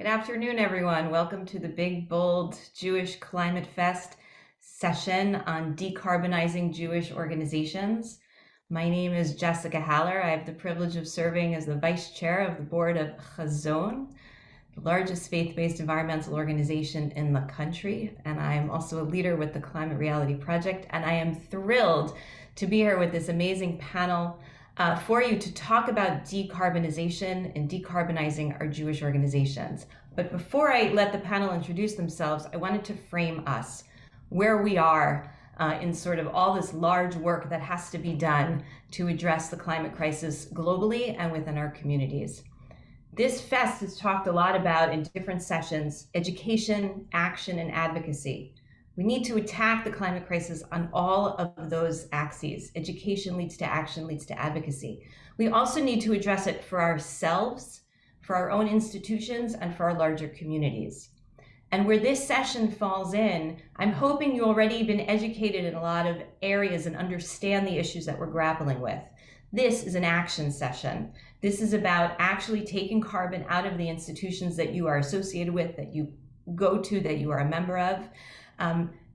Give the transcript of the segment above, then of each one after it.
Good afternoon, everyone. Welcome to the Big Bold Jewish Climate Fest session on decarbonizing Jewish organizations. My name is Jessica Haller. I have the privilege of serving as the vice chair of the board of Chazon, the largest faith-based environmental organization in the country. And I am also a leader with the Climate Reality Project. And I am thrilled to be here with this amazing panel for you to talk about decarbonization and decarbonizing our Jewish organizations. But before I let the panel introduce themselves, I wanted to frame us, where we are in sort of all this large work that has to be done to address the climate crisis globally and within our communities. This fest is talked a lot about in different sessions: education, action, and advocacy. We need to attack the climate crisis on all of those axes. Education leads to action, leads to advocacy. We also need to address it for ourselves, for our own institutions, and for our larger communities. And where this session falls in, I'm hoping you've already been educated in a lot of areas and understand the issues that we're grappling with. This is an action session. This is about actually taking carbon out of the institutions that you are associated with, that you go to, that you are a member of.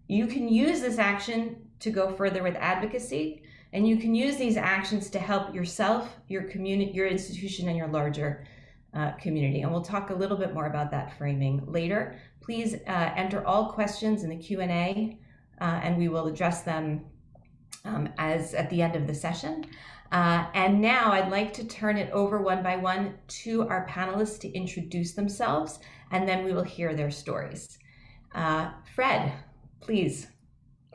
You can use this action to go further with advocacy, and you can use these actions to help yourself, your community, your institution, and your larger community. And we'll talk a little bit more about that framing later. Please enter all questions in the Q&A, and we will address them as at the end of the session. And now I'd like to turn it over one by one to our panelists to introduce themselves, and then we will hear their stories. Fred, please.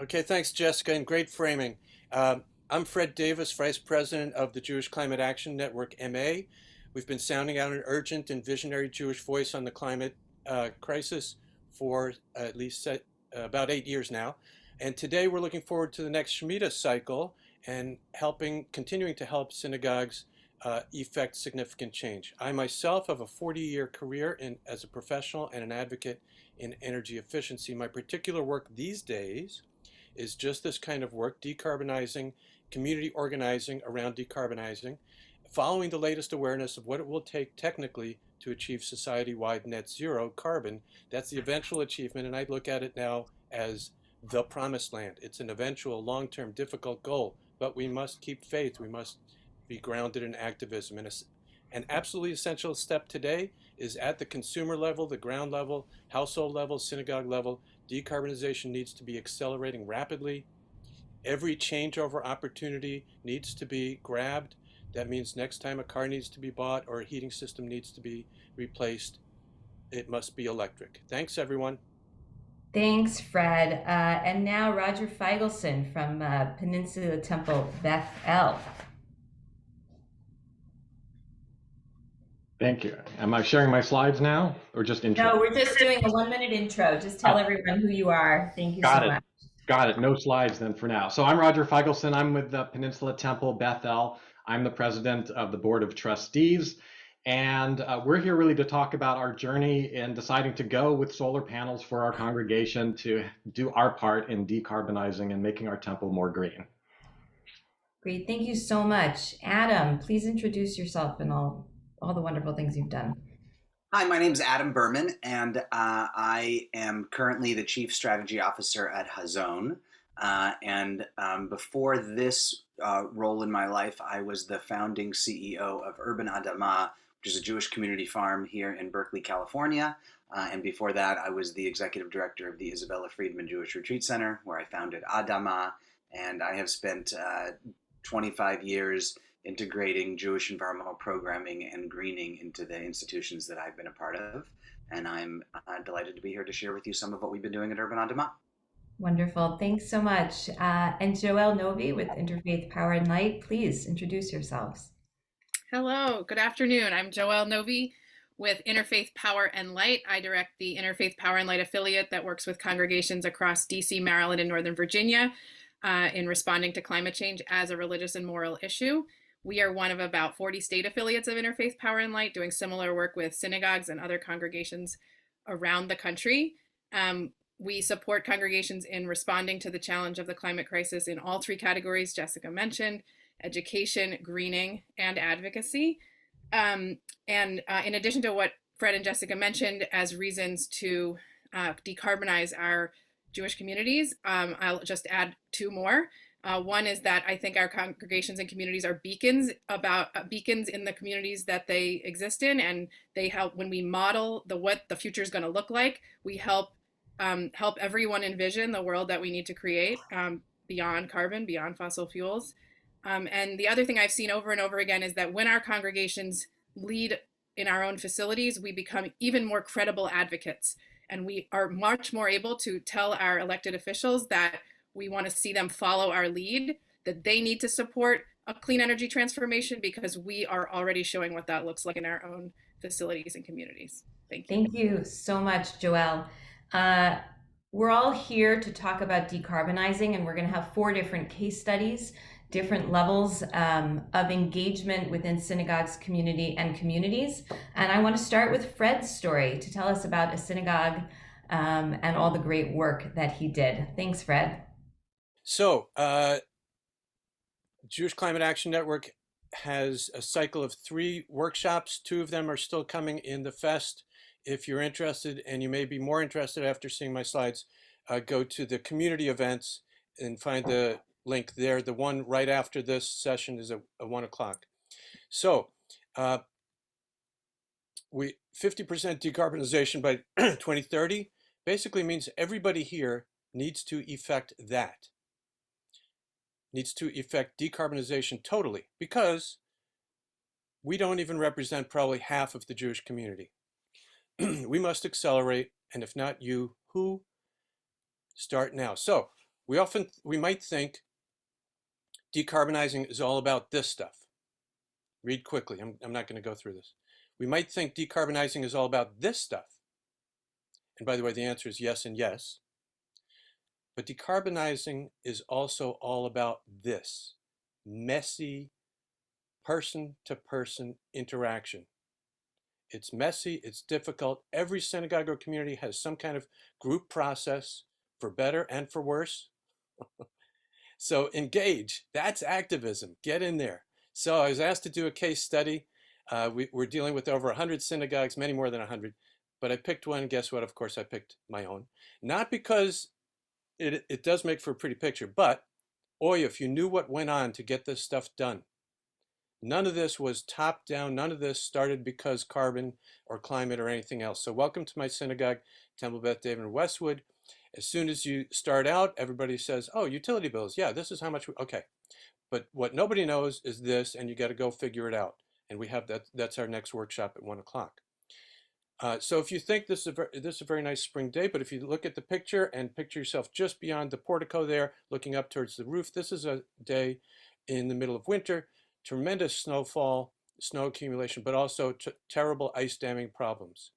Okay, thanks, Jessica, and great framing. I'm Fred Davis, Vice President of the Jewish Climate Action Network, MA. We've been sounding out an urgent and visionary Jewish voice on the climate crisis for at least about 8 years now. And today we're looking forward to the next Shemitah cycle and continuing to help synagogues effect significant change. I myself have a 40-year career as a professional and an advocate in energy efficiency. My particular work these days is just this kind of work: decarbonizing, community organizing around decarbonizing, following the latest awareness of what it will take technically to achieve society-wide net zero carbon. That's the eventual achievement, and I look at it now as the promised land. It's an eventual, long-term, difficult goal, but we must keep faith. We must be grounded in activism. And an absolutely essential step today is at the consumer level, the ground level, household level, synagogue level. Decarbonization needs to be accelerating rapidly. Every changeover opportunity needs to be grabbed. That means next time a car needs to be bought or a heating system needs to be replaced, it must be electric. Thanks, everyone. Thanks, Fred. And now Roger Feigelson from Peninsula Temple, Beth El. Thank you. Am I sharing my slides now or just intro? No, we're just doing a 1-minute intro. Just tell everyone who you are. Thank you so much. Got it. No slides then for now. So I'm Roger Feigelson. I'm with the Peninsula Temple, Beth El. I'm the president of the board of trustees. And we're here really to talk about our journey in deciding to go with solar panels for our congregation to do our part in decarbonizing and making our temple more green. Great. Thank you so much. Adam, please introduce yourself and all the wonderful things you've done. Hi, my name is Adam Berman, and I am currently the Chief Strategy Officer at Chazon. Before this role in my life, I was the founding CEO of Urban Adama, which is a Jewish community farm here in Berkeley, California. And before that, I was the executive director of the Isabella Friedman Jewish Retreat Center, where I founded Adama. And I have spent 25 years integrating Jewish environmental programming and greening into the institutions that I've been a part of. And I'm delighted to be here to share with you some of what we've been doing at Urban Adama. Wonderful. Thanks so much. And Joelle Novi with Interfaith Power and Light, please introduce yourselves. Hello, good afternoon. I'm Joelle Novi with Interfaith Power and Light. I direct the Interfaith Power and Light affiliate that works with congregations across DC, Maryland, and Northern Virginia in responding to climate change as a religious and moral issue. We are one of about 40 state affiliates of Interfaith Power and Light, doing similar work with synagogues and other congregations around the country. We support congregations in responding to the challenge of the climate crisis in all three categories Jessica mentioned: education, greening, and advocacy. In addition to what Fred and Jessica mentioned as reasons to decarbonize our Jewish communities. I'll just add two more. One is that I think our congregations and communities are beacons in the communities that they exist in, and they help when we model what the future is going to look like. We help everyone envision the world that we need to create beyond carbon, beyond fossil fuels. And the other thing I've seen over and over again is that when our congregations lead in our own facilities, we become even more credible advocates. And we are much more able to tell our elected officials that we want to see them follow our lead, that they need to support a clean energy transformation because we are already showing what that looks like in our own facilities and communities. Thank you. Thank you so much, Joelle. We're all here to talk about decarbonizing, and we're going to have 4 different case studies, different levels of engagement within synagogues, community, and communities. And I want to start with Fred's story to tell us about a synagogue and all the great work that he did. Thanks, Fred. So, Jewish Climate Action Network has a cycle of 3 workshops. 2 of them are still coming in the fest. If you're interested, and you may be more interested after seeing my slides, go to the community events and find the link there. The one right after this session is at 1 o'clock. So, 50% decarbonization by 2030 basically means everybody here needs to effect that. Needs to effect decarbonization totally, because we don't even represent probably half of the Jewish community. We must accelerate, and if not you, who? Start now. So we might think decarbonizing is all about this stuff. Read quickly. I'm not going to go through this. We might think decarbonizing is all about this stuff. And by the way, the answer is yes and yes. But decarbonizing is also all about this messy person-to-person interaction. It's messy, it's difficult. Every synagogue or community has some kind of group process, for better and for worse. So engage, that's activism, get in there. So I was asked to do a case study. We're dealing with over 100 synagogues, many more than 100, but I picked one. Guess what? Of course, I picked my own. Not because it does make for a pretty picture, but if you knew what went on to get this stuff done. None of this was top down. None of this started because carbon or climate or anything else. So welcome to my synagogue, Temple Beth David in Westwood. As soon as you start out, everybody says, oh, utility bills. Yeah, this is how much. Okay. But what nobody knows is this, and you got to go figure it out. And we have that. That's our next workshop at 1 o'clock. So if you think this is a very nice spring day, but if you look at the picture and picture yourself just beyond the portico there, looking up towards the roof, this is a day in the middle of winter. Tremendous snowfall, snow accumulation, but also terrible ice damming problems.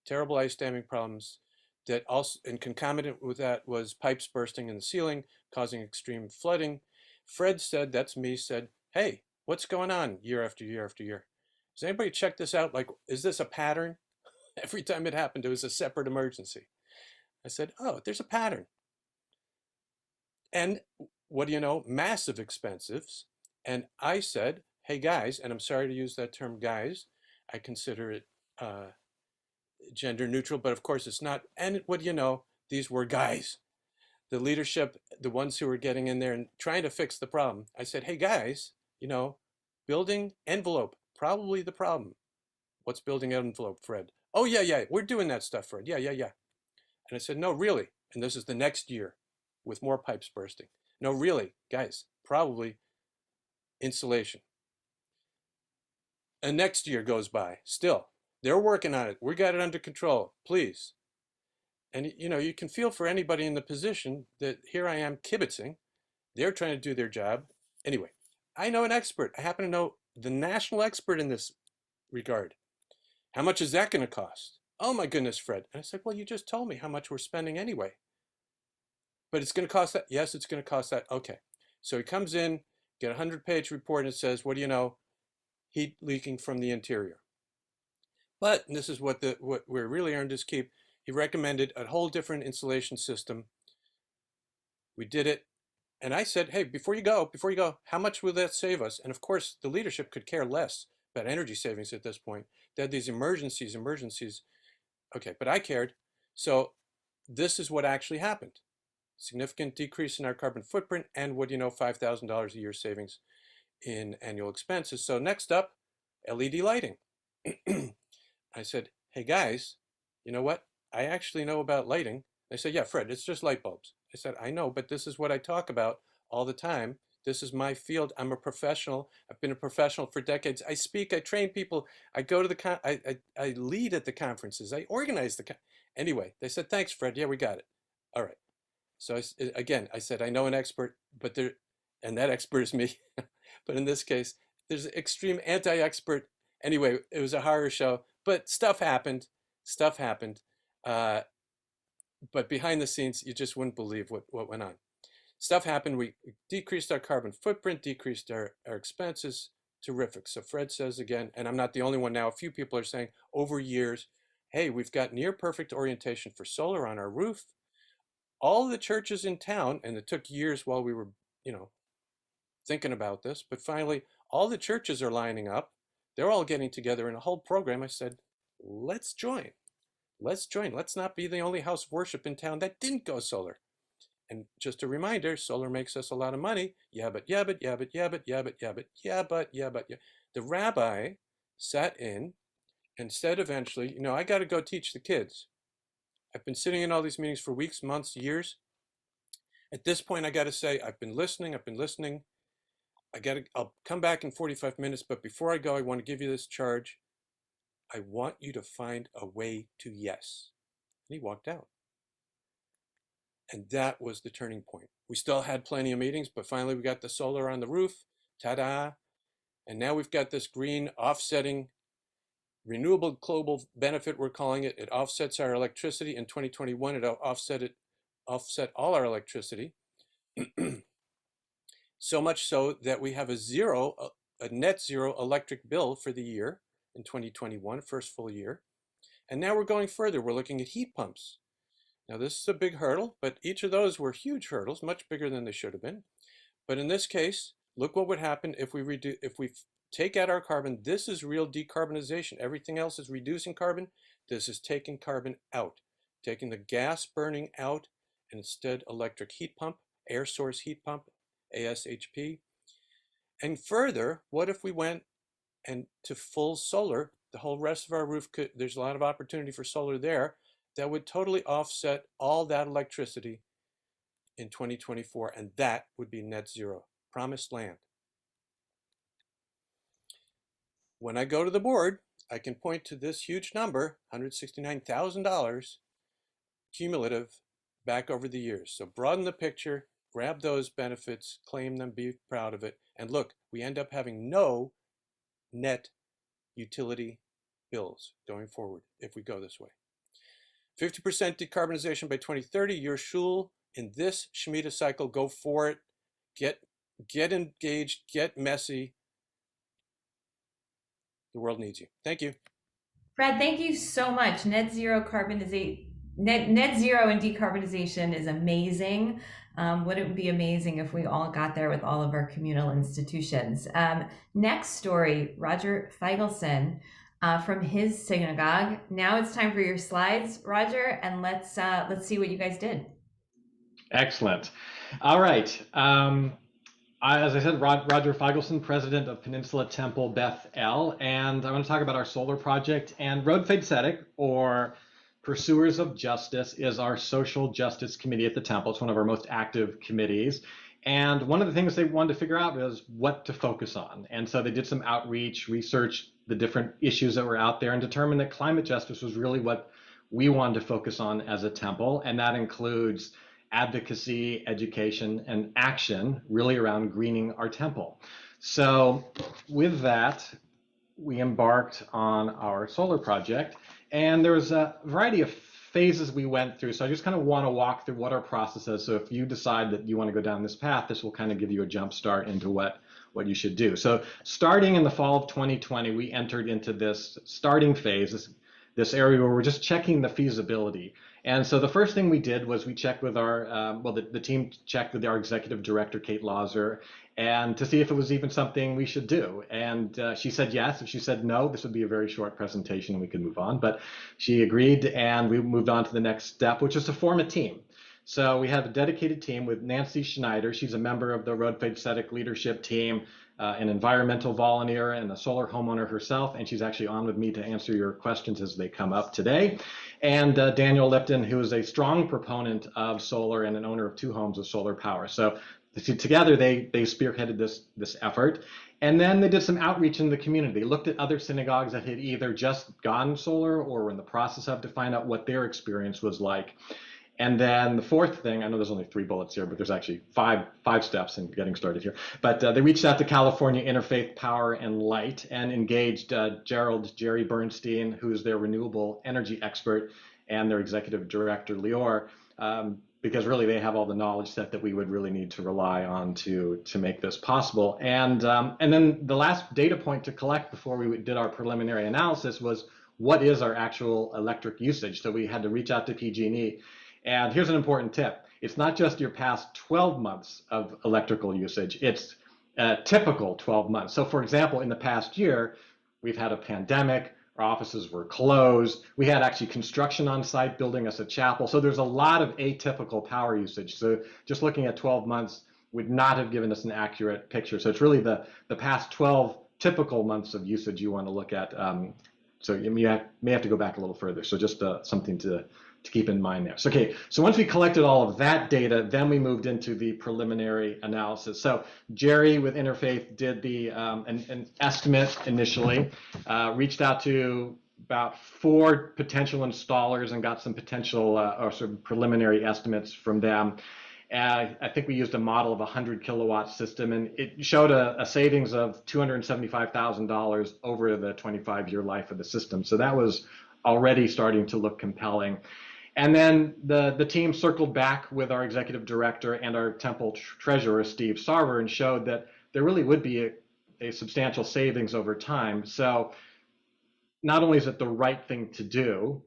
Terrible ice damming problems that also, and concomitant with that was pipes bursting in the ceiling, causing extreme flooding. Fred said, that's me, said, hey, what's going on year after year after year? Does anybody check this out? Like, is this a pattern? Every time it happened, it was a separate emergency. I said, oh, there's a pattern. And what do you know? Massive expenses. And I said, hey guys, and I'm sorry to use that term guys, I consider it gender neutral, but of course it's not. And what do you know? These were guys. The leadership, the ones who were getting in there and trying to fix the problem. I said, hey guys, building envelope, probably the problem. What's building envelope, Fred? Oh yeah, we're doing that stuff, Fred. Yeah. And I said, no, really. And this is the next year with more pipes bursting. No, really, guys, probably insulation. And next year goes by. Still, they're working on it. We got it under control. Please. And you can feel for anybody in the position that here I am kibitzing. They're trying to do their job. Anyway, I know an expert. I happen to know the national expert in this regard. How much is that going to cost? Oh my goodness, Fred. And I said, well, you just told me how much we're spending anyway. But it's going to cost that? Yes, it's going to cost that. Okay. So he comes in, get a 100-page report, and it says, what do you know? Heat leaking from the interior. But, and this is what we're really earned his keep, he recommended a whole different insulation system. We did it. And I said, hey, before you go, how much will that save us? And of course, the leadership could care less about energy savings at this point. They had these emergencies. Okay, but I cared. So this is what actually happened. Significant decrease in our carbon footprint, and what do you know, $5,000 a year savings in annual expenses. So next up, LED lighting. I said, hey guys, you know what? I actually know about lighting. They said, yeah, Fred, it's just light bulbs. I said, I know, but this is what I talk about all the time. This is my field. I'm a professional. I've been a professional for decades. I speak, I train people. I go to the, I lead at the conferences. I organize the, anyway, they said, thanks, Fred. Yeah, we got it. All right. So again, I said, I know an expert, but there, and that expert is me. But in this case, there's an extreme anti-expert. Anyway, it was a horror show, but stuff happened. Stuff happened. But behind the scenes, you just wouldn't believe what went on. Stuff happened. We decreased our carbon footprint, decreased our expenses. Terrific. So Fred says again, and I'm not the only one now, a few people are saying over years, hey, we've got near perfect orientation for solar on our roof. All the churches in town, and it took years while we were, thinking about this, but finally all the churches are lining up. They're all getting together in a whole program. I said, let's join. Let's join. Let's not be the only house of worship in town that didn't go solar. And just a reminder, solar makes us a lot of money. Yeah, but. The rabbi sat in and said eventually, I got to go teach the kids. I've been sitting in all these meetings for weeks, months, years. At this point, I got to say, I've been listening. I'll come back in 45 minutes, but before I go, I want to give you this charge. I want you to find a way to yes. And he walked out. And that was the turning point. We still had plenty of meetings, but finally we got the solar on the roof. Ta-da. And now we've got this green offsetting renewable global benefit, we're calling it. It offsets our electricity. In 2021, it offset all our electricity. So much so that we have a net zero electric bill for the year in 2021, first full year. And now we're going further. We're looking at heat pumps. Now this is a big hurdle, but each of those were huge hurdles, much bigger than they should have been. But in this case, look what would happen if we take out our carbon. This is real decarbonization. Everything else is reducing carbon. This is taking carbon out, taking the gas burning out, and instead electric heat pump, air source heat pump, ASHP. And further, what if we went and to full solar? The whole rest of our roof there's a lot of opportunity for solar there that would totally offset all that electricity in 2024, and that would be net zero, promised land. When I go to the board, I can point to this huge number, $169,000 cumulative back over the years. So broaden the picture, grab those benefits, claim them, be proud of it. And look, we end up having no net utility bills going forward if we go this way. 50% decarbonization by 2030, your shul in this Shemitah cycle, go for it. Get engaged, get messy. The world needs you. Thank you. Fred, thank you so much. Net zero and decarbonization is amazing. Wouldn't it be amazing if we all got there with all of our communal institutions? Next story, Roger Feigelson from his synagogue. Now it's time for your slides, Roger, and let's see what you guys did. Excellent. All right. As I said, Roger Feigelson, president of Peninsula Temple Beth El, and I want to talk about our solar project. And Road Fade Tzedek, or Pursuers of Justice, is our social justice committee at the temple. It's one of our most active committees. And one of the things they wanted to figure out was what to focus on. And so they did some outreach, researched the different issues that were out there, and determined that climate justice was really what we wanted to focus on as a temple. And that includes advocacy, education, and action, really around greening our temple. So with that, we embarked on our solar project, and there was a variety of phases we went through. So I just kind of want to walk through what our process is. So if you decide that you want to go down this path, this will kind of give you a jump start into what you should do. So starting in the fall of 2020, we entered into this starting phase, this this area where we're just checking the feasibility. And so the first thing we did was we checked with our, the team checked with our executive director, Kate Lauser, and to see if it was even something we should do. And she said yes. If she said no, this would be a very short presentation and we could move on. But she agreed, and we moved on to the next step, which is to form a team. So we have a dedicated team with Nancy Schneider. She's a member of the Road Fade Aesthetic Leadership Team, an environmental volunteer and a solar homeowner herself, and she's actually on with me to answer your questions as they come up today. And Daniel Lipton, who is a strong proponent of solar and an owner of 2 homes of solar power. So together they spearheaded this effort. And then they did some outreach in the community. They looked at other synagogues that had either just gone solar or were in the process of, to find out what their experience was like. And then the fourth thing, I know there's only 3 bullets here, but there's actually five steps in getting started here. But they reached out to California Interfaith Power and Light and engaged Jerry Bernstein, who's their renewable energy expert, and their executive director, Lior, because really they have all the knowledge set that we would really need to rely on to make this possible. And then the last data point to collect before we did our preliminary analysis was, what is our actual electric usage? So we had to reach out to PG&E. And here's an important tip. It's not just your past 12 months of electrical usage, it's a typical 12 months. So for example, in the past year, we've had a pandemic, our offices were closed, we had actually construction on site building us a chapel. So there's a lot of atypical power usage. So just looking at 12 months would not have given us an accurate picture. So it's really the past 12 typical months of usage you want to look at. So you may have to go back a little further. So just something to keep in mind there. So, okay, so once we collected all of that data, then we moved into the preliminary analysis. So Jerry with Interfaith did the an estimate initially, reached out to about 4 potential installers and got some potential or sort of preliminary estimates from them. I think we used a model of a 100 kilowatt system, and it showed a savings of $275,000 over the 25-year life of the system. So that was already starting to look compelling. And then the team circled back with our executive director and our Temple treasurer, Steve Sarver, and showed that there really would be a substantial savings over time. So not only is it the right thing to do,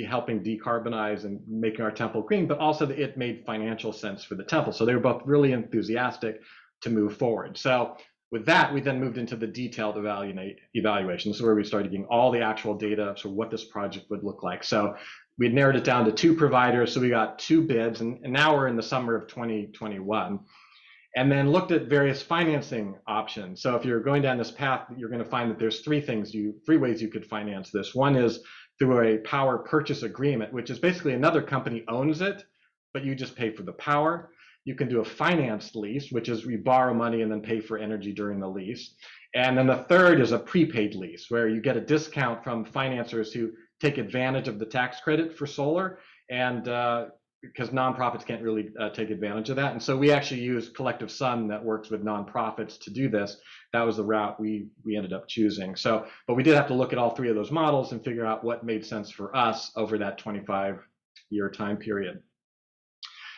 helping decarbonize and making our temple green, but also that it made financial sense for the temple. So they were both really enthusiastic to move forward. So with that, we then moved into the detailed evaluation. This is where we started getting all the actual data for what this project would look like. So we narrowed it down to 2 providers. So we got 2 bids, and now we're in the summer of 2021. And then looked at various financing options. So if you're going down this path, you're going to find that there's 3 ways you could finance this. One is through a power purchase agreement, which is basically another company owns it, but you just pay for the power. You can do a financed lease, which is we borrow money and then pay for energy during the lease. And then the third is a prepaid lease, where you get a discount from financiers who take advantage of the tax credit for solar, and because nonprofits can't really take advantage of that. And so we actually use Collective Sun that works with nonprofits to do this. That was the route we ended up choosing. So, but we did have to look at all 3 of those models and figure out what made sense for us over that 25-year time period.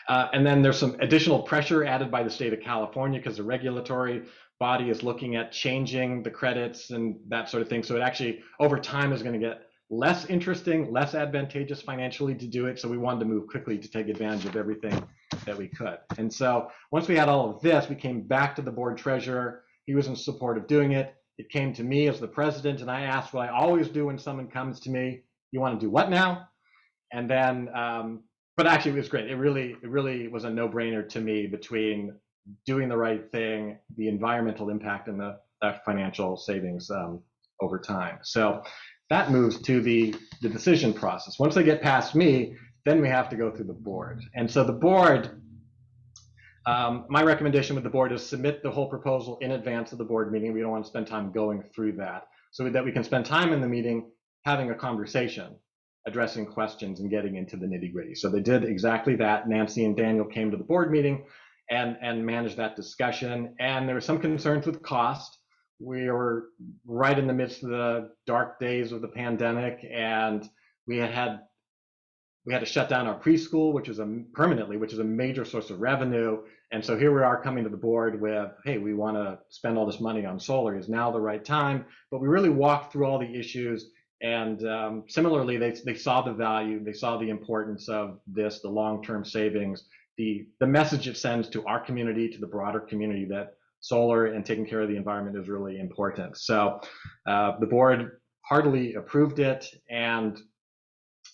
And then there's some additional pressure added by the state of California because the regulatory body is looking at changing the credits and that sort of thing. So it actually, over time, is going to get less interesting, less advantageous financially to do it. So we wanted to move quickly to take advantage of everything that we could. And so once we had all of this, we came back to the board treasurer. He was in support of doing it. It came to me as the president, and I asked what I always do when someone comes to me: you want to do what now? And then, but actually it was great. It really was a no-brainer to me between doing the right thing, the environmental impact, and the financial savings over time. So that moves to the decision process. Once they get past me, then we have to go through the board. And so the board, my recommendation with the board is submit the whole proposal in advance of the board meeting. We don't want to spend time going through that, so that we can spend time in the meeting having a conversation, addressing questions, and getting into the nitty-gritty. So they did exactly that. Nancy and Daniel came to the board meeting and managed that discussion. And there were some concerns with cost. We were right in the midst of the dark days of the pandemic, and we had to shut down our preschool, which is a major source of revenue. And so here we are coming to the board with, hey, we want to spend all this money on solar. Is now the right time? But we really walked through all the issues, And similarly, they saw the value, they saw the importance of this, the long-term savings, the message it sends to our community, to the broader community, that solar and taking care of the environment is really important. So the board heartily approved it, and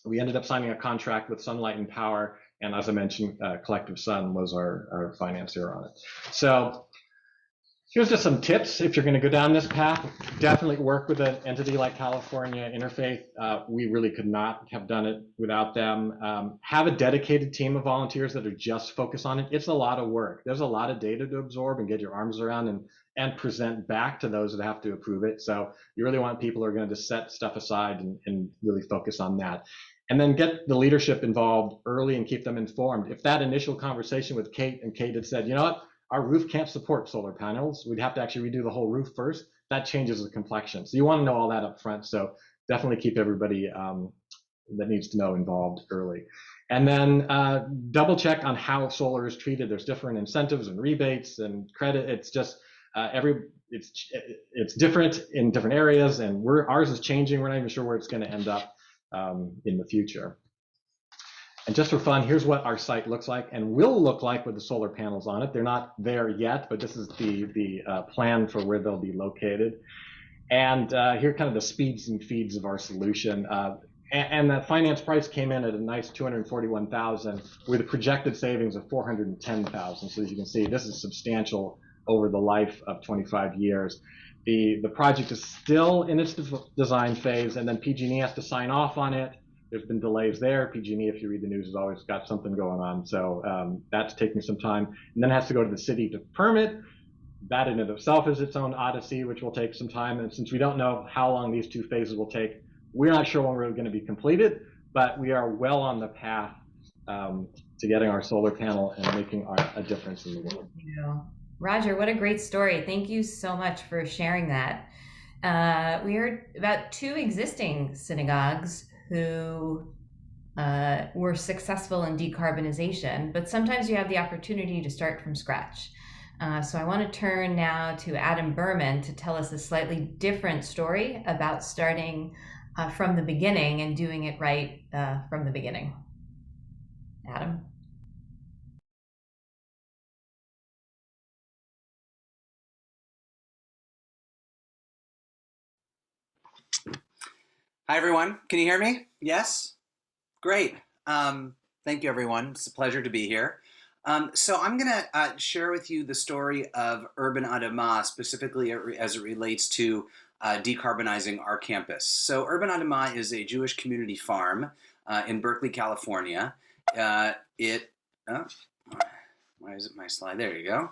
we ended up signing a contract with Sunlight and Power. And as I mentioned, Collective Sun was our financier on it. So here's just some tips if you're going to go down this path. Definitely work with an entity like California Interfaith. We really could not have done it without them. Have a dedicated team of volunteers that are just focused on it. It's a lot of work. There's a lot of data to absorb and get your arms around and present back to those that have to approve it. So you really want people who are going to just set stuff aside and really focus on that. And then get the leadership involved early and keep them informed. If that initial conversation with Kate, and Kate had said, you know what, our roof can't support solar panels, we'd have to actually redo the whole roof first, that changes the complexion. So you want to know all that up front. So definitely keep everybody that needs to know involved early. And then double check on how solar is treated. There's different incentives and rebates and credit. It's just it's different in different areas, and ours is changing. We're not even sure where it's going to end up in the future. And just for fun, here's what our site looks like and will look like with the solar panels on it. They're not there yet, but this is the plan for where they'll be located. And here are kind of the speeds and feeds of our solution. And that finance price came in at a nice $241,000 with a projected savings of $410,000. So as you can see, this is substantial over the life of 25 years. The project is still in its design phase, and then PG&E has to sign off on it. There's been delays there. PG&E, if you read the news, has always got something going on. So that's taking some time. And then it has to go to the city to permit. That in and of itself is its own odyssey, which will take some time. And since we don't know how long these two phases will take, we're not sure when we're going to be completed, but we are well on the path to getting our solar panel and making a difference in the world. Thank you. Roger, what a great story. Thank you so much for sharing that. We heard about 2 existing synagogues who were successful in decarbonization, but sometimes you have the opportunity to start from scratch. So I want to turn now to Adam Berman to tell us a slightly different story about starting from the beginning and doing it right from the beginning. Adam? Hi, everyone. Can you hear me? Yes? Great. Thank you, everyone. It's a pleasure to be here. So I'm going to share with you the story of Urban Adamah, specifically as it relates to decarbonizing our campus. So Urban Adamah is a Jewish community farm in Berkeley, California. Why isn't my slide? There you go.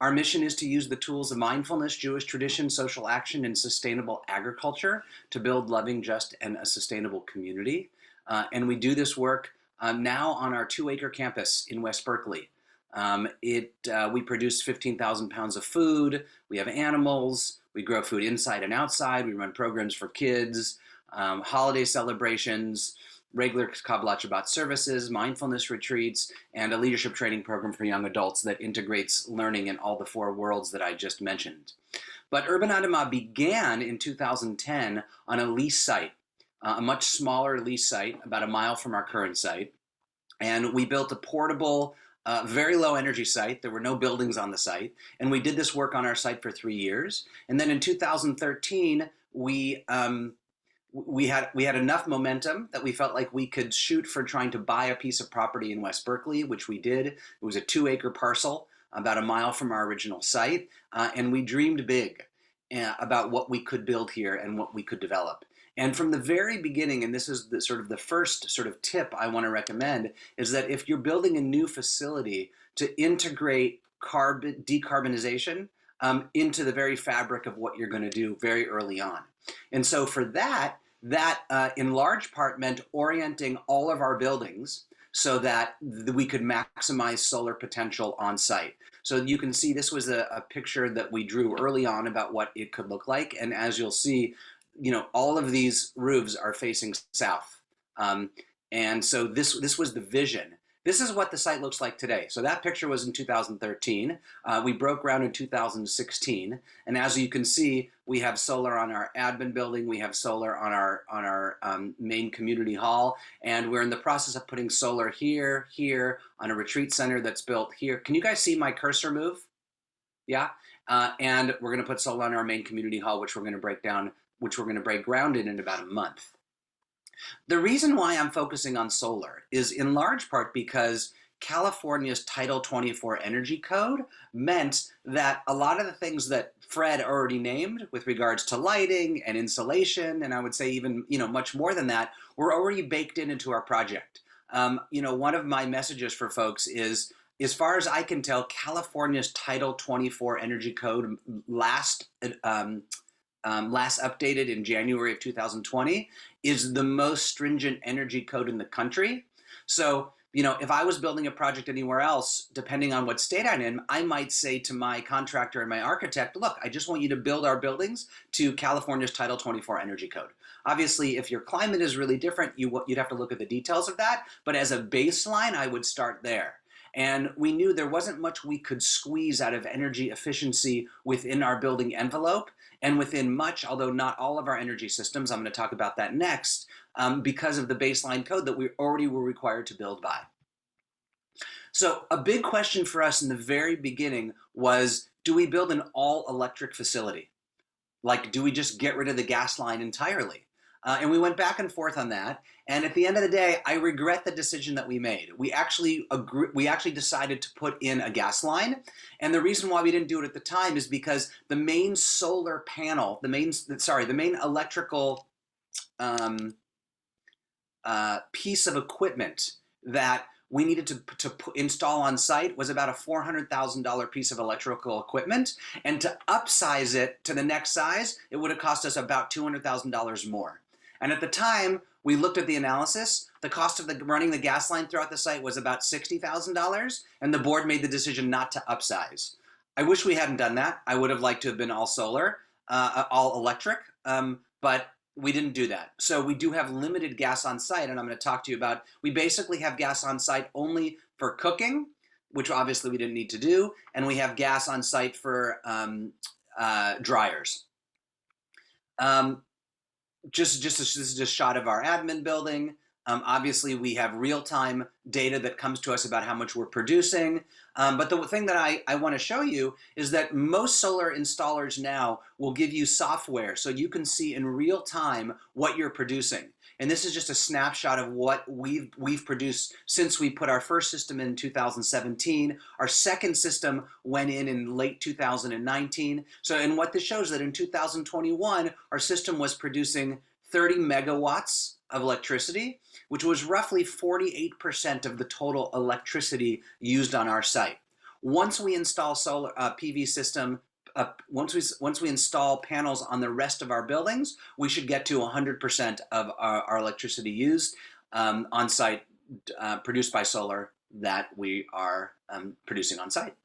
Our mission is to use the tools of mindfulness, Jewish tradition, social action, and sustainable agriculture to build loving, just, and a sustainable community. And we do this work now on our 2-acre campus in West Berkeley. We produce 15,000 pounds of food. We have animals. We grow food inside and outside. We run programs for kids, holiday celebrations, regular Kabbalat Shabbat services, mindfulness retreats, and a leadership training program for young adults that integrates learning in all the 4 worlds that I just mentioned. But Urban Adamah began in 2010 on a lease site, a much smaller lease site, about a mile from our current site. And we built a portable, very low energy site. There were no buildings on the site. And we did this work on our site for 3 years. And then in 2013, we had enough momentum that we felt like we could shoot for trying to buy a piece of property in West Berkeley, which we did. It was a 2-acre parcel about a mile from our original site. And we dreamed big about what we could build here and what we could develop. And from the very beginning, and this is the first tip I want to recommend, is that if you're building a new facility, to integrate decarbonization into the very fabric of what you're going to do very early on. And so for that in large part meant orienting all of our buildings so that we could maximize solar potential on site. So you can see this was a picture that we drew early on about what it could look like. And as you'll see, all of these roofs are facing south. And so this was the vision. This is what the site looks like today. So that picture was in 2013. We broke ground in 2016. And as you can see, we have solar on our admin building. We have solar on our main community hall. And we're in the process of putting solar here, on a retreat center that's built here. Can you guys see my cursor move? Yeah. And we're going to put solar on our main community hall, which we're going to break ground in about a month. The reason why I'm focusing on solar is in large part because California's Title 24 Energy Code meant that a lot of the things that Fred already named with regards to lighting and insulation, and I would say even much more than that, were already baked into our project. One of my messages for folks is, as far as I can tell, California's Title 24 Energy Code last updated in January of 2020, is the most stringent energy code in the country. So, if I was building a project anywhere else, depending on what state I'm in, I might say to my contractor and my architect, look, I just want you to build our buildings to California's Title 24 Energy Code. Obviously, if your climate is really different, you'd have to look at the details of that. But as a baseline, I would start there. And we knew there wasn't much we could squeeze out of energy efficiency within our building envelope and within much, although not all of our energy systems, I'm going to talk about that next, because of the baseline code that we already were required to build by. So a big question for us in the very beginning was, do we build an all-electric facility? Like, do we just get rid of the gas line entirely? And we went back and forth on that. And at the end of the day, I regret the decision that we made. We actually decided to put in a gas line. And the reason why we didn't do it at the time is because the main solar panel, the main electrical piece of equipment that we needed to install on site was about a $400,000 piece of electrical equipment. And to upsize it to the next size, it would have cost us about $200,000 more. And at the time, we looked at the analysis. The cost of running the gas line throughout the site was about $60,000, and the board made the decision not to upsize. I wish we hadn't done that. I would have liked to have been all solar, all electric, but we didn't do that. So we do have limited gas on site, and I'm going to talk to you about, we basically have gas on site only for cooking, which obviously we didn't need to do, and we have gas on site for dryers. This is a shot of our admin building. Obviously, we have real-time data that comes to us about how much we're producing. But the thing that I want to show you is that most solar installers now will give you software so you can see in real time what you're producing. And this is just a snapshot of what we've produced since we put our first system in 2017. Our second system went in late 2019. And what this shows is that in 2021, our system was producing 30 megawatts of electricity, which was roughly 48% of the total electricity used on our site. Once we install solar PV system, once we install panels on the rest of our buildings, we should get to 100% of our electricity used on site, produced by solar that we are producing on site.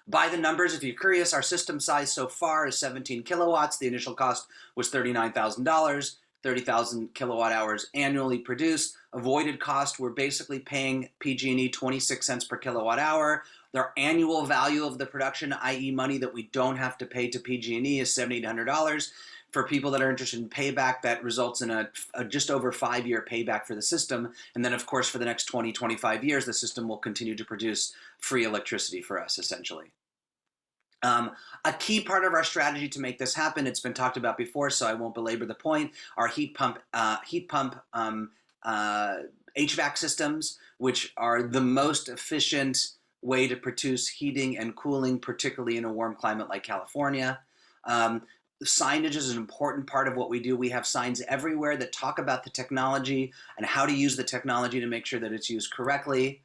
By the numbers, if you're curious, our system size so far is 17 kilowatts. The initial cost was $39,000. 30,000 kilowatt hours annually produced. Avoided cost, we're basically paying PG&E 26 cents per kilowatt hour. Their annual value of the production, i.e. money that we don't have to pay to PG&E, is $7,800. For people that are interested in payback, that results in a just over 5-year payback for the system. And then, of course, for the next 20, 25 years, the system will continue to produce free electricity for us, essentially. A key part of our strategy to make this happen, it's been talked about before, so I won't belabor the point, are heat pump HVAC systems, which are the most efficient way to produce heating and cooling, particularly in a warm climate like California. Signage is an important part of what we do. We have signs everywhere that talk about the technology and how to use the technology to make sure that it's used correctly.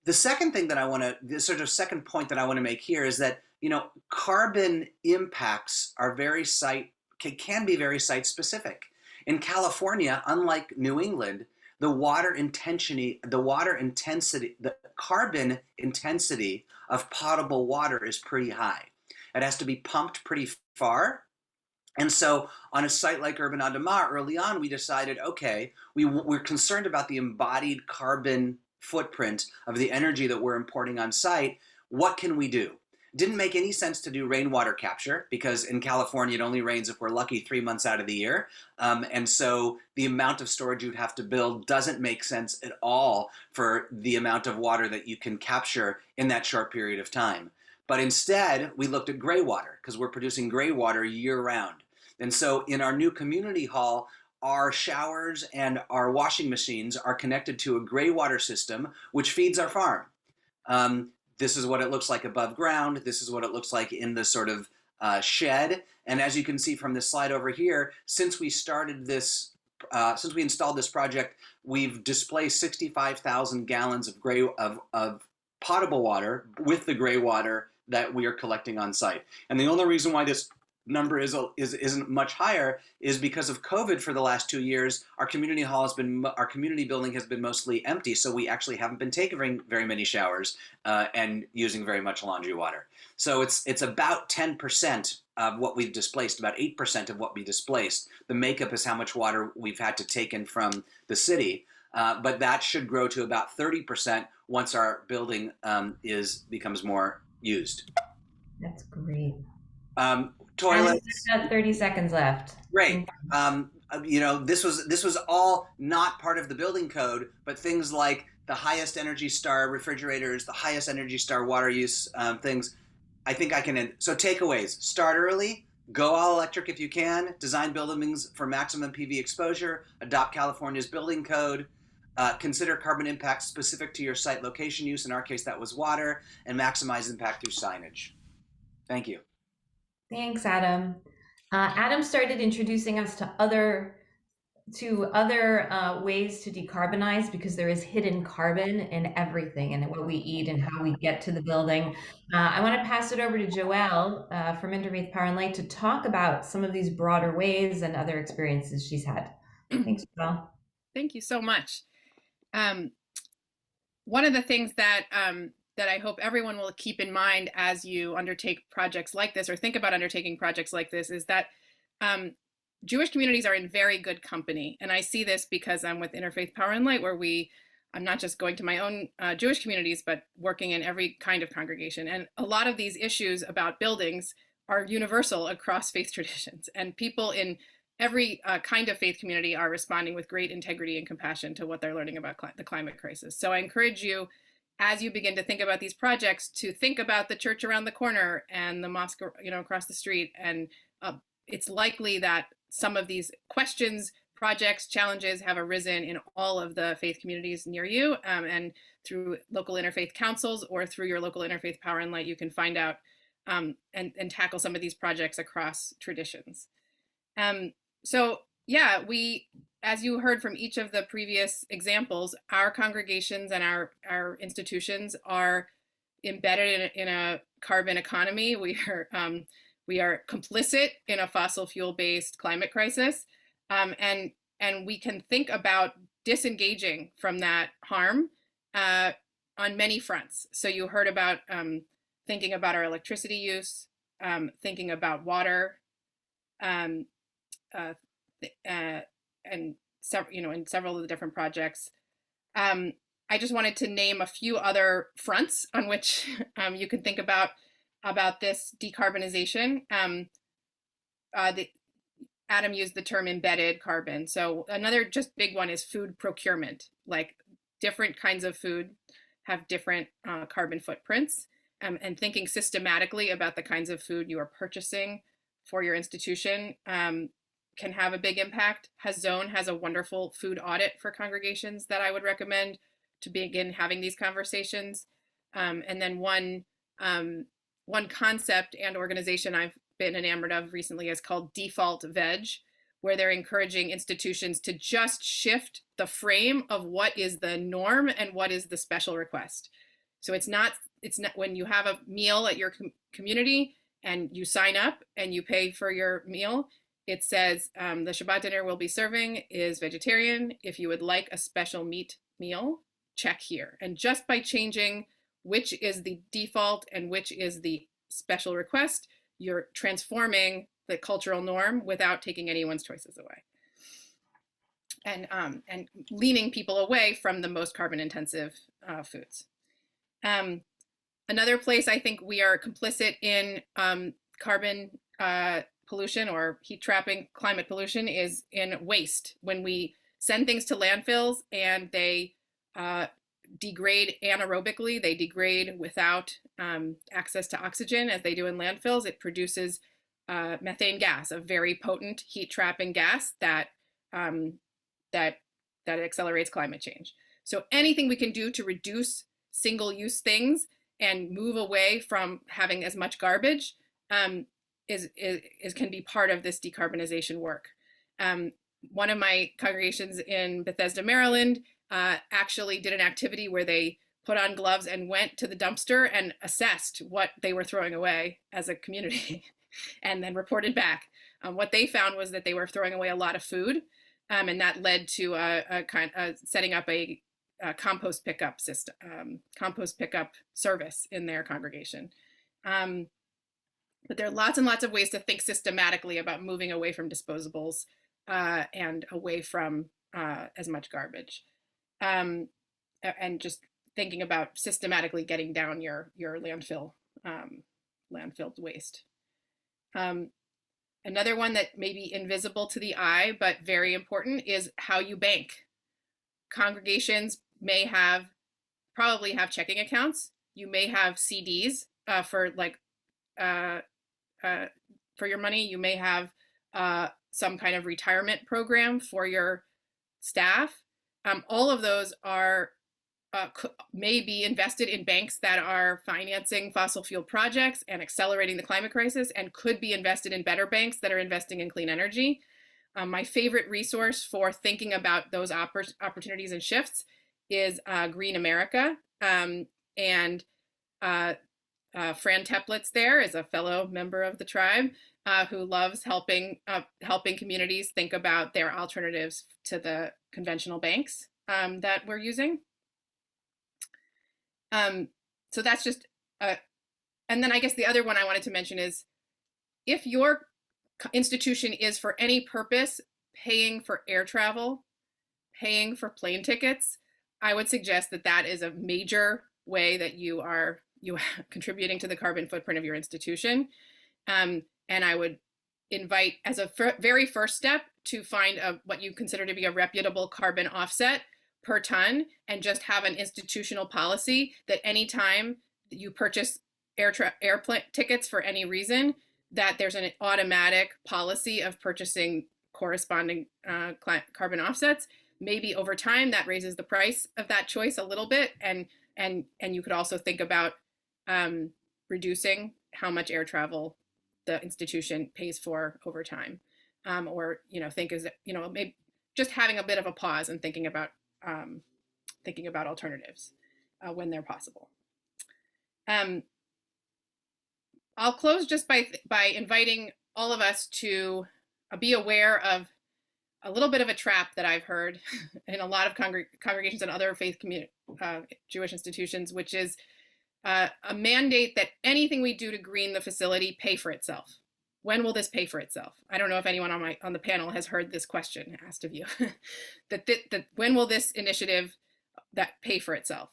The second thing that the second point that I want to make here is that, carbon impacts are can be very site specific. In California, unlike New England, the carbon intensity of potable water is pretty high. It has to be pumped pretty far, And so on a site like Urban on Demand, early on, we decided, okay, we're concerned about the embodied carbon footprint of the energy that we're importing on site. What can we do? Didn't make any sense to do rainwater capture because in California, it only rains, if we're lucky, 3 months out of the year. And so the amount of storage you'd have to build doesn't make sense at all for the amount of water that you can capture in that short period of time. But instead, we looked at gray water because we're producing gray water year round. And so in our new community hall, our showers and our washing machines are connected to a gray water system, which feeds our farm. This is what it looks like above ground. This is what it looks like in the sort of shed. And as you can see from this slide over here, since we installed this project, we've displaced 65,000 gallons of potable water with the gray water that we are collecting on site. And the only reason why this number isn't much higher is because of COVID. For the last 2 years, our community building has been mostly empty, so we actually haven't been taking very many showers and using very much laundry water. So it's about 10% of what we've displaced, about 8% of what we displaced. The makeup is how much water we've had to take in from the city, but that should grow to about 30% once our building becomes more used. That's great. Toilets. Got 30 seconds left. Great. This was all not part of the building code, but things like the highest Energy Star refrigerators, the highest Energy Star water use things. I think I can end. So takeaways: start early, go all electric if you can, design buildings for maximum PV exposure, adopt California's building code, consider carbon impact specific to your site location use. In our case, that was water, and maximize impact through signage. Thank you. Thanks, Adam. Adam started introducing us to other ways to decarbonize because there is hidden carbon in everything and what we eat and how we get to the building. I want to pass it over to Joelle from Interfaith Power and Light to talk about some of these broader ways and other experiences she's had. Thanks, Joelle. Thank you so much. One of the things that I hope everyone will keep in mind as you undertake projects like this or think about undertaking projects like this is that Jewish communities are in very good company. And I see this because I'm with Interfaith Power and Light, where I'm not just going to my own Jewish communities, but working in every kind of congregation. And a lot of these issues about buildings are universal across faith traditions. And people in every kind of faith community are responding with great integrity and compassion to what they're learning about the climate crisis. So I encourage you, as you begin to think about these projects, to think about the church around the corner and the mosque, across the street. And it's likely that some of these questions, projects, challenges have arisen in all of the faith communities near you, and through local interfaith councils or through your local Interfaith Power and Light, you can find out and tackle some of these projects across traditions. So yeah, as you heard from each of the previous examples, our congregations and our institutions are embedded in a carbon economy. We are complicit in a fossil fuel-based climate crisis, and we can think about disengaging from that harm on many fronts. So you heard about thinking about our electricity use, thinking about water, and in several of the different projects. I just wanted to name a few other fronts on which you can think about this decarbonization. Adam used the term embedded carbon. So another just big one is food procurement. Like different kinds of food have different carbon footprints, and thinking systematically about the kinds of food you are purchasing for your institution can have a big impact. Hazon has a wonderful food audit for congregations that I would recommend to begin having these conversations. And then one concept and organization I've been enamored of recently is called Default Veg, where they're encouraging institutions to just shift the frame of what is the norm and what is the special request. So it's not when you have a meal at your community and you sign up and you pay for your meal, it says the Shabbat dinner we'll be serving is vegetarian. If you would like a special meat meal, check here. And just by changing which is the default and which is the special request, you're transforming the cultural norm without taking anyone's choices away. And leaning people away from the most carbon intensive foods. Another place I think we are complicit in carbon pollution or heat trapping climate pollution is in waste. When we send things to landfills and they degrade anaerobically, they degrade without access to oxygen as they do in landfills, it produces methane gas, a very potent heat trapping gas that accelerates climate change. So anything we can do to reduce single-use things and move away from having as much garbage can be part of this decarbonization work. One of my congregations in Bethesda, Maryland, actually did an activity where they put on gloves and went to the dumpster and assessed what they were throwing away as a community and then reported back. What they found was that they were throwing away a lot of food, and that led to setting up a compost pickup system, compost pickup service in their congregation. But there are lots and lots of ways to think systematically about moving away from disposables and away from as much garbage, and just thinking about systematically getting down your landfill waste. Another one that may be invisible to the eye but very important is how you bank. Congregations may probably have checking accounts. You may have CDs for your money. You may have some kind of retirement program for your staff. All of those may be invested in banks that are financing fossil fuel projects and accelerating the climate crisis, and could be invested in better banks that are investing in clean energy. My favorite resource for thinking about those opportunities and shifts is Green America. And Fran Teplitz there is a fellow member of the tribe who loves helping communities think about their alternatives to the conventional banks that we're using. So that's just, and then I guess the other one I wanted to mention is, if your institution is for any purpose paying for air travel, paying for plane tickets, I would suggest that that is a major way that you are contributing to the carbon footprint of your institution. And I would invite, as a very first step, to find what you consider to be a reputable carbon offset per ton, and just have an institutional policy that anytime you purchase airplane tickets for any reason, that there's an automatic policy of purchasing corresponding carbon offsets. Maybe over time that raises the price of that choice a little bit, and you could also think about reducing how much air travel the institution pays for over time, or think maybe just having a bit of a pause and thinking about alternatives when they're possible. I'll close just by inviting all of us to be aware of a little bit of a trap that I've heard in a lot of congregations and other faith Jewish institutions, which is a mandate that anything we do to green the facility pay for itself. When will this pay for itself? I don't know if anyone on the panel has heard this question asked of you. that when will this initiative that pay for itself?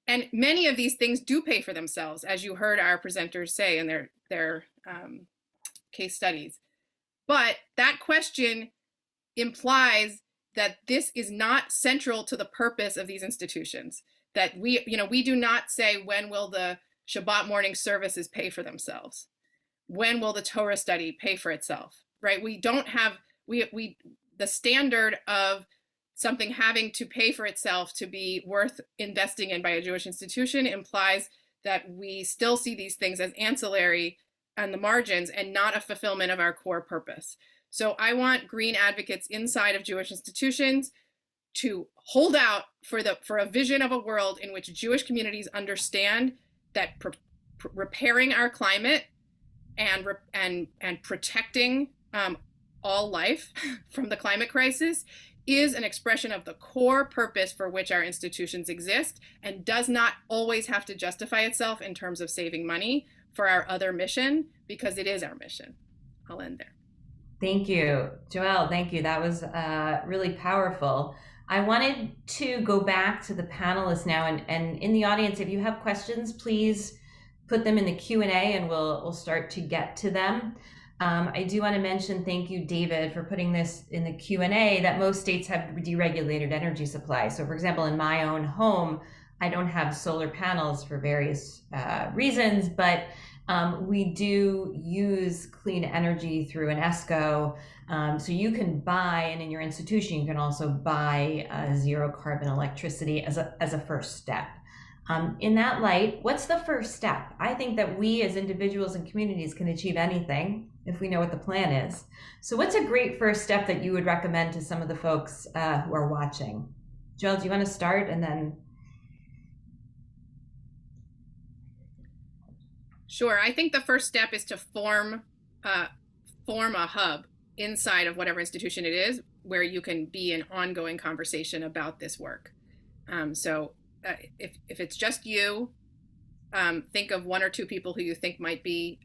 And many of these things do pay for themselves, as you heard our presenters say in their case studies. But that question implies that this is not central to the purpose of these institutions. That we do not say, when will the Shabbat morning services pay for themselves? When will the Torah study pay for itself? Right? We don't have the standard of something having to pay for itself to be worth investing in by a Jewish institution implies that we still see these things as ancillary on the margins and not a fulfillment of our core purpose. So I want green advocates inside of Jewish institutions to hold out for a vision of a world in which Jewish communities understand that repairing our climate and protecting all life from the climate crisis is an expression of the core purpose for which our institutions exist, and does not always have to justify itself in terms of saving money for our other mission, because it is our mission. I'll end there. Thank you, Joelle. Thank you. That was really powerful. I wanted to go back to the panelists now, and in the audience, if you have questions, please put them in the Q&A, and we'll start to get to them. I do want to mention, thank you, David, for putting this in the Q&A, that most states have deregulated energy supply. So, for example, in my own home, I don't have solar panels for various reasons, but we do use clean energy through an ESCO. So you can buy, and in your institution, you can also buy zero carbon electricity as a first step. In that light, what's the first step? I think that we as individuals and communities can achieve anything if we know what the plan is. So what's a great first step that you would recommend to some of the folks who are watching? Jill, do you want to start and then? Sure. I think the first step is to form a hub inside of whatever institution it is where you can be in ongoing conversation about this work. If it's just you, think of one or two people who you think might be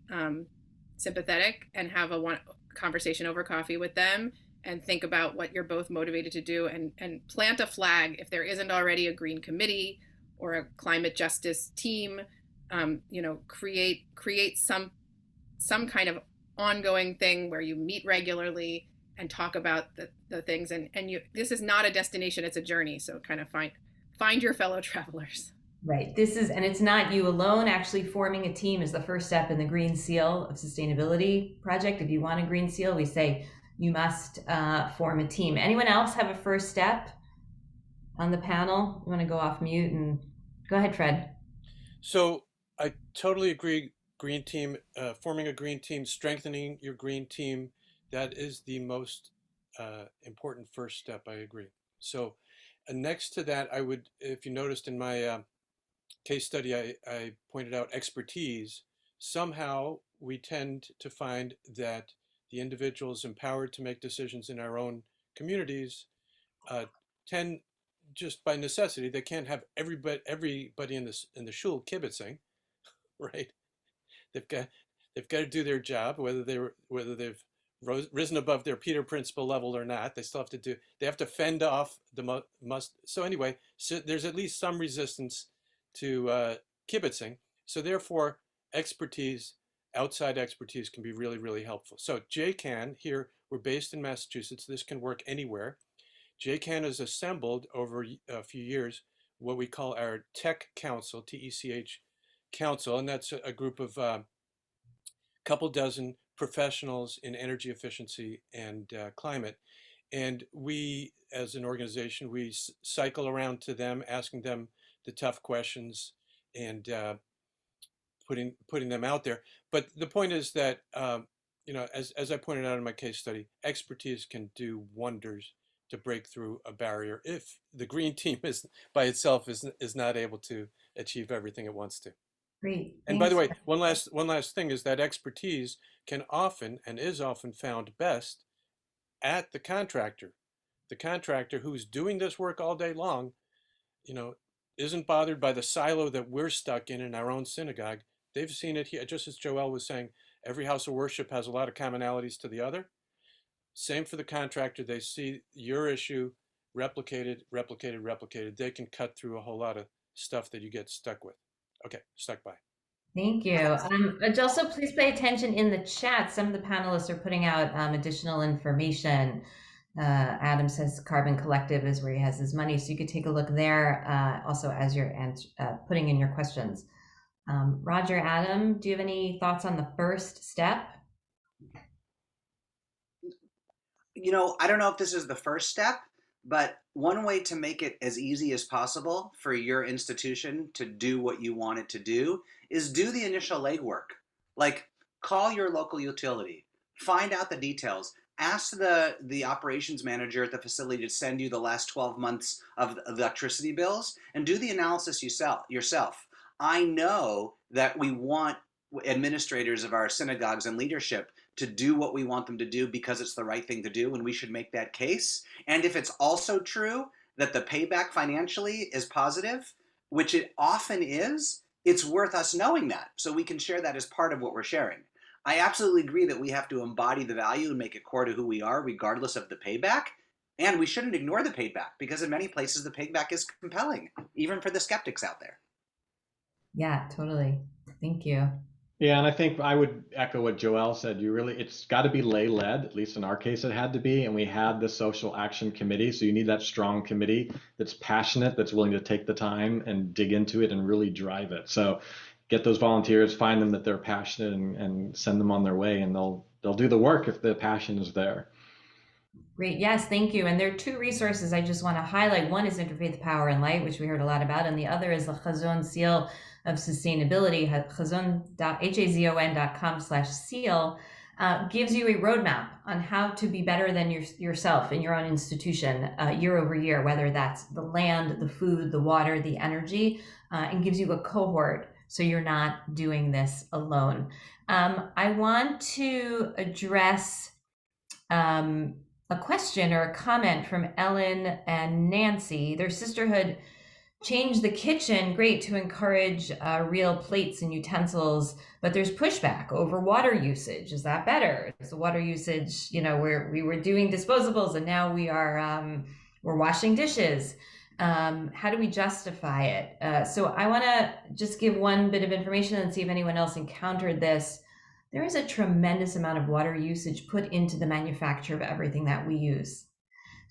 sympathetic and have a conversation over coffee with them, and think about what you're both motivated to do, and plant a flag if there isn't already a green committee or a climate justice team. Create some kind of ongoing thing where you meet regularly and talk about the things, and this is not a destination, it's a journey. So kind of find your fellow travelers. Right. And it's not you alone. Actually forming a team is the first step in the Green Seal of Sustainability project. If you want a Green Seal, we say you must form a team. Anyone else have a first step on the panel? You want to go off mute and go ahead, Fred. So I totally agree. Green team, forming a green team, strengthening your green team, that is the most important first step. I agree. So next to that, I would, if you noticed in my case study, I pointed out expertise. Somehow we tend to find that the individuals empowered to make decisions in our own communities tend, just by necessity, they can't have everybody in the shul kibitzing, right? They've got to do their job, whether they've risen above their Peter Principle level or not. They still have to they have to fend off the must. So anyway, so there's at least some resistance to kibitzing. So therefore, outside expertise can be really, really helpful. So JCAN, here, we're based in Massachusetts. This can work anywhere. JCAN has assembled over a few years what we call our Tech Council, TECH Council, and that's a group of couple dozen professionals in energy efficiency and climate. And we, as an organization, we cycle around to them, asking them the tough questions and putting them out there. But the point is that, as I pointed out in my case study, expertise can do wonders to break through a barrier if the green team by itself is not able to achieve everything it wants to. Great. And by the way, one last thing is that expertise can often and is often found best at the contractor. The contractor who's doing this work all day long, isn't bothered by the silo that we're stuck in our own synagogue. They've seen it here, just as Joelle was saying, every house of worship has a lot of commonalities to the other. Same for the contractor. They see your issue replicated. They can cut through a whole lot of stuff that you get stuck with. Okay, stuck by. Thank you. Also, please pay attention in the chat. Some of the panelists are putting out additional information. Adam says Carbon Collective is where he has his money, so you could take a look there also as you're putting in your questions. Roger, Adam, do you have any thoughts on the first step? I don't know if this is the first step, but one way to make it as easy as possible for your institution to do what you want it to do is do the initial legwork. Like, call your local utility, find out the details, ask the operations manager at the facility to send you the last 12 months of electricity bills, and do the analysis yourself. I know that we want administrators of our synagogues and leadership to do what we want them to do because it's the right thing to do, and we should make that case. And if it's also true that the payback financially is positive, which it often is, it's worth us knowing that, so we can share that as part of what we're sharing. I absolutely agree that we have to embody the value and make it core to who we are, regardless of the payback. And we shouldn't ignore the payback because in many places the payback is compelling, even for the skeptics out there. Yeah, totally. Thank you. Yeah, and I think I would echo what Joelle said. It's got to be lay led, at least in our case, it had to be. And we had the social action committee. So you need that strong committee that's passionate, that's willing to take the time and dig into it and really drive it. So get those volunteers, find them that they're passionate and send them on their way, and they'll do the work if the passion is there. Great. Yes, thank you. And there are two resources I just want to highlight. One is Interfaith Power and Light, which we heard a lot about, and the other is the Chazon Seal of Sustainability, hazon.com/seal, gives you a roadmap on how to be better than yourself in your own institution year over year, whether that's the land, the food, the water, the energy, and gives you a cohort so you're not doing this alone. I want to address a question or a comment from Ellen and Nancy. Their sisterhood changed the kitchen, great, to encourage real plates and utensils, but there's pushback over water usage. Is that better? Is the water usage, we were doing disposables and now we're washing dishes. How do we justify it? So I want to just give one bit of information and see if anyone else encountered this. There is a tremendous amount of water usage put into the manufacture of everything that we use.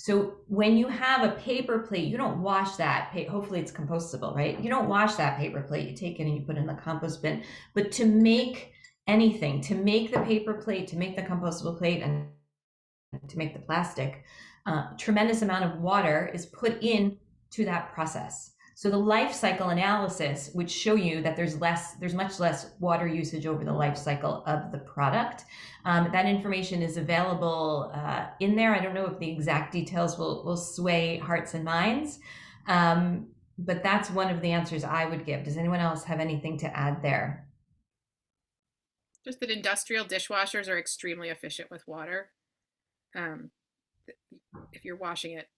So when you have a paper plate, you don't wash that. Hopefully it's compostable, right? You don't wash that paper plate. You take it and you put it in the compost bin. But to make anything, to make the paper plate, to make the compostable plate, and to make the plastic, tremendous amount of water is put into that process. So the life cycle analysis would show you that there's much less water usage over the life cycle of the product. That information is available in there. I don't know if the exact details will sway hearts and minds, but that's one of the answers I would give. Does anyone else have anything to add there? Just that industrial dishwashers are extremely efficient with water. If you're washing it,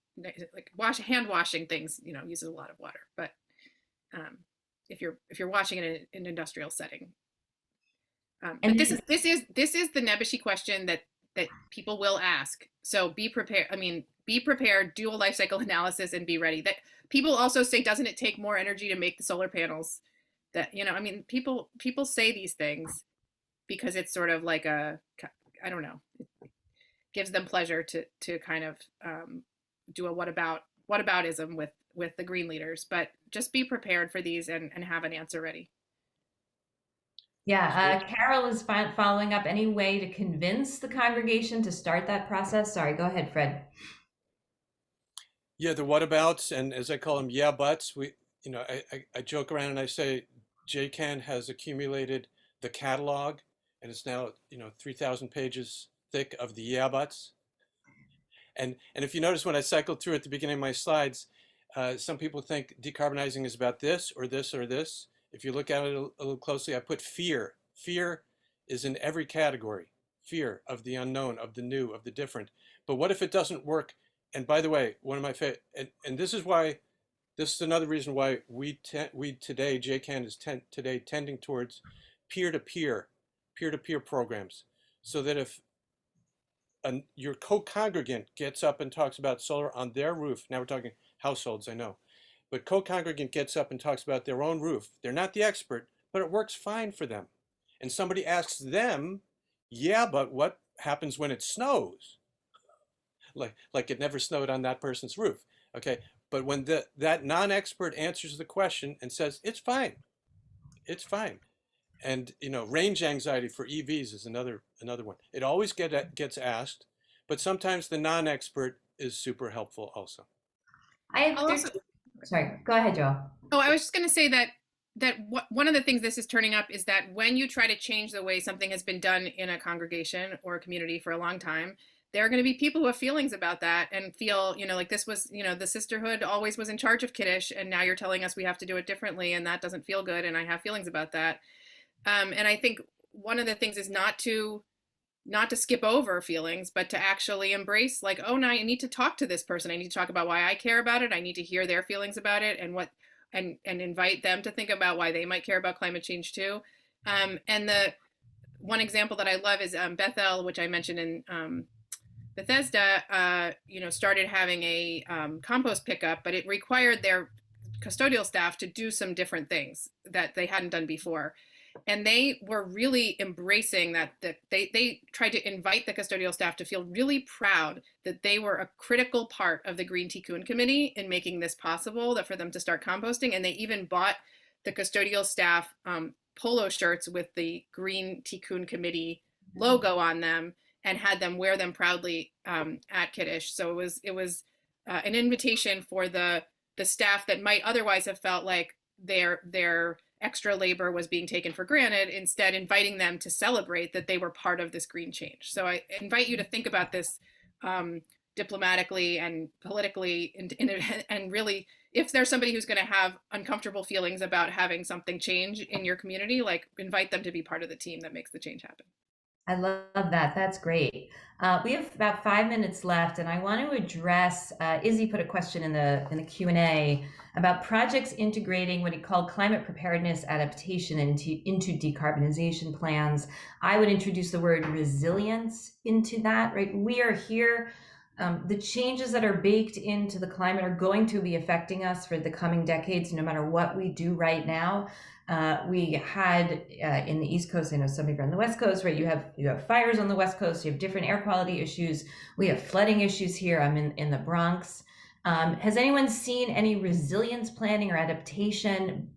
like hand washing things, uses a lot of water. But if you're washing it in an industrial setting, but this is the nebbishy question that people will ask. So be prepared. I mean, be prepared. Do a life cycle analysis and be ready. That people also say, doesn't it take more energy to make the solar panels? That people say these things because it's sort of like I don't know. It gives them pleasure to kind of do a whataboutism with the green leaders, but just be prepared for these and have an answer ready. Yeah, Carol is following up. Any way to convince the congregation to start that process? Sorry, go ahead, Fred. Yeah, the whatabouts, and as I call them, yeah buts. I joke around and I say JCAN has accumulated the catalog, and it's now 3,000 pages thick of the yeah buts. And if you notice when I cycled through at the beginning of my slides, some people think decarbonizing is about this or this or this. If you look at it a little closely, I put fear. Fear is in every category. Fear of the unknown, of the new, of the different. But what if it doesn't work? And by the way, one of my favorite, and this is another reason why we today, JCAN is today tending towards peer-to-peer programs, so that if your co-congregant gets up and talks about solar on their roof, now we're talking households, I know, but co-congregant gets up and talks about their own roof. They're not the expert, but it works fine for them. And somebody asks them, yeah, but what happens when it snows? Like it never snowed on that person's roof. Okay, but when that non-expert answers the question and says, it's fine. And range anxiety for EVs is another one. It always gets asked, but sometimes the non-expert is super helpful also. Sorry, go ahead, Joel. Oh, I was just going to say that one of the things this is turning up is that when you try to change the way something has been done in a congregation or a community for a long time, there are going to be people who have feelings about that and feel, like this was, the sisterhood always was in charge of Kiddush, and now you're telling us we have to do it differently, and that doesn't feel good, and I have feelings about that. And I think one of the things is not to skip over feelings, but to actually embrace, like, oh, now I need to talk to this person. I need to talk about why I care about it. I need to hear their feelings about it and invite them to think about why they might care about climate change too. And one example that I love is Bethel, which I mentioned in Bethesda, started having a compost pickup, but it required their custodial staff to do some different things that they hadn't done before. And they were really embracing that they tried to invite the custodial staff to feel really proud that they were a critical part of the Green Tikkun Committee in making this possible, that for them to start composting. And they even bought the custodial staff polo shirts with the Green Tikkun Committee logo on them and had them wear them proudly at Kiddush. So it was an invitation for the staff that might otherwise have felt like their extra labor was being taken for granted, instead inviting them to celebrate that they were part of this green change. So I invite you to think about this diplomatically and politically, and really, if there's somebody who's going to have uncomfortable feelings about having something change in your community, like, invite them to be part of the team that makes the change happen. I love that. That's great. We have about 5 minutes left, and I want to address. Izzy put a question in the Q&A about projects integrating what he called climate preparedness adaptation into decarbonization plans. I would introduce the word resilience into that. Right, we are here. The changes that are baked into the climate are going to be affecting us for the coming decades, no matter what we do right now. We had in the East Coast, I know some of you are on the West Coast, right? You have fires on the West Coast, you have different air quality issues. We have flooding issues here. I'm in the Bronx. Has anyone seen any resilience planning or adaptation,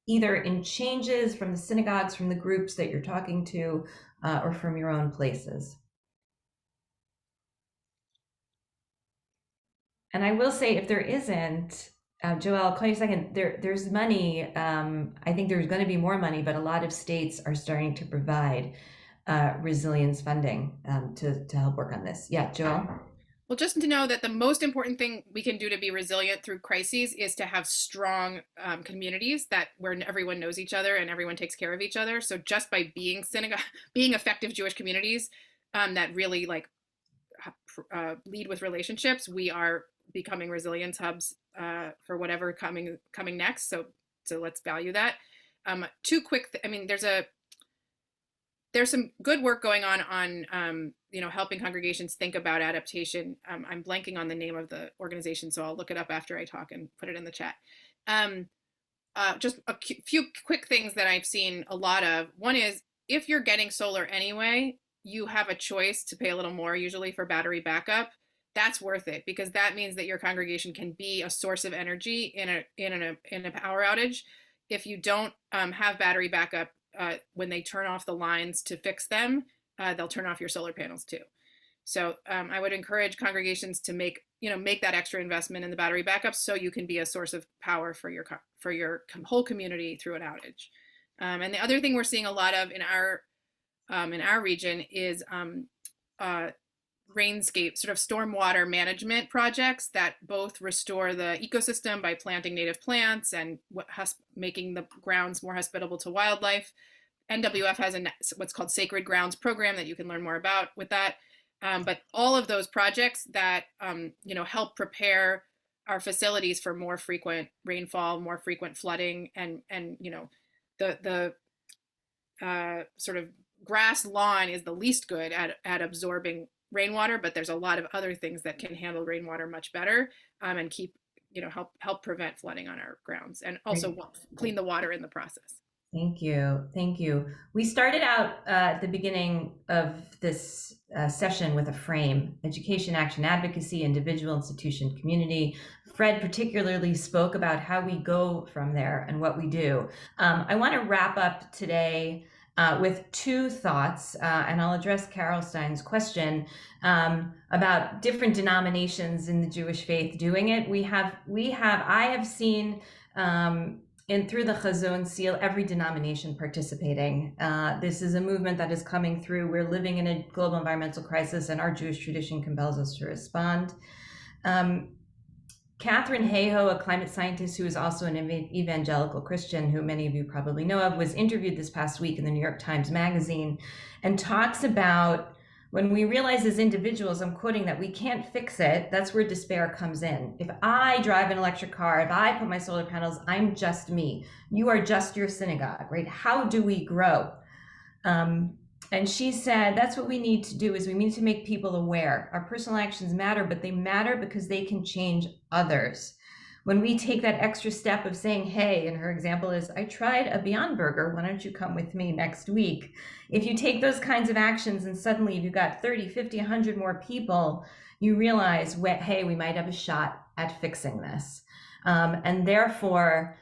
either in changes from the synagogues, from the groups that you're talking to, or from your own places? And I will say, if there isn't, Joelle, I'll call you a second. There's money. I think there's going to be more money, but a lot of states are starting to provide resilience funding to help work on this. Yeah, Joelle? Well, just to know that the most important thing we can do to be resilient through crises is to have strong communities where everyone knows each other and everyone takes care of each other. So just by being effective Jewish communities that really lead with relationships, we are becoming resilience hubs for whatever coming next. So let's value that. Two quick. There's some good work going on helping congregations think about adaptation. I'm blanking on the name of the organization, so I'll look it up after I talk and put it in the chat. Just a few quick things that I've seen a lot of. One is, if you're getting solar anyway, you have a choice to pay a little more usually for battery backup. That's worth it, because that means that your congregation can be a source of energy in a power outage. If you don't have battery backup, when they turn off the lines to fix them, they'll turn off your solar panels too. So I would encourage congregations to make that extra investment in the battery backup, so you can be a source of power for your whole community through an outage. And the other thing we're seeing a lot of in our region is rainscape, sort of stormwater management projects that both restore the ecosystem by planting native plants and making the grounds more hospitable to wildlife. NWF has what's called Sacred Grounds program that you can learn more about with that. But all of those projects that help prepare our facilities for more frequent rainfall, more frequent flooding, and the sort of grass lawn is the least good at absorbing rainwater, but there's a lot of other things that can handle rainwater much better and keep help prevent flooding on our grounds, and also clean the water in the process. Thank you. We started out at the beginning of this session with a frame: education, action, advocacy, individual, institution, community. Fred particularly spoke about how we go from there and what we do. I want to wrap up today with two thoughts, and I'll address Carol Stein's question about different denominations in the Jewish faith doing it. I have seen through the Chazon Seal, every denomination participating. This is a movement that is coming through. We're living in a global environmental crisis, and our Jewish tradition compels us to respond. Catherine Hayhoe, a climate scientist who is also an evangelical Christian, who many of you probably know of, was interviewed this past week in the New York Times Magazine, and talks about, when we realize as individuals, I'm quoting, that we can't fix it, that's where despair comes in. If I drive an electric car, if I put my solar panels, I'm just me. You are just your synagogue, right? How do we grow? And she said, that's what we need to do, is we need to make people aware. Our personal actions matter, but they matter because they can change others. When we take that extra step of saying, hey, and her example is, I tried a Beyond Burger, why don't you come with me next week? If you take those kinds of actions and suddenly you've got 30, 50, 100 more people, you realize, hey, we might have a shot at fixing this. And therefore,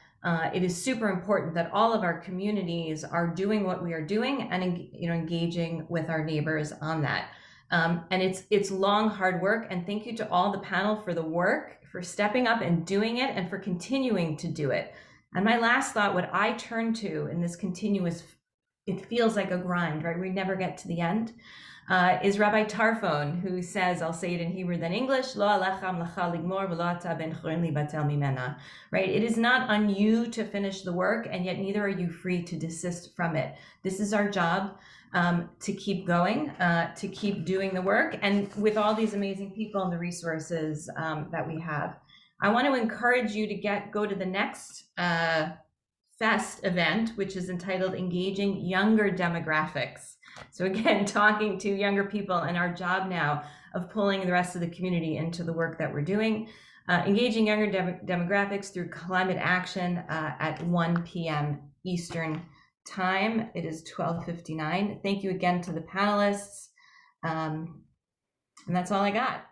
it is super important that all of our communities are doing what we are doing and engaging with our neighbors on that. And it's long, hard work. And thank you to all the panel for the work, for stepping up and doing it, and for continuing to do it. And my last thought, what I turn to in this continuous, it feels like a grind, right? We never get to the end. Is Rabbi Tarfon, who says, I'll say it in Hebrew then English, Lo alechem lecha ligmor v'lo ata ben chorin libatel mimena. Right? It is not on you to finish the work, and yet neither are you free to desist from it. This is our job, to keep going, to keep doing the work, and with all these amazing people and the resources that we have. I want to encourage you to go to the next Fest event, which is entitled Engaging Younger Demographics. So again, talking to younger people, and our job now of pulling the rest of the community into the work that we're doing. Engaging younger demographics through climate action at 1 p.m. Eastern time. It is 12:59. Thank you again to the panelists. And that's all I got.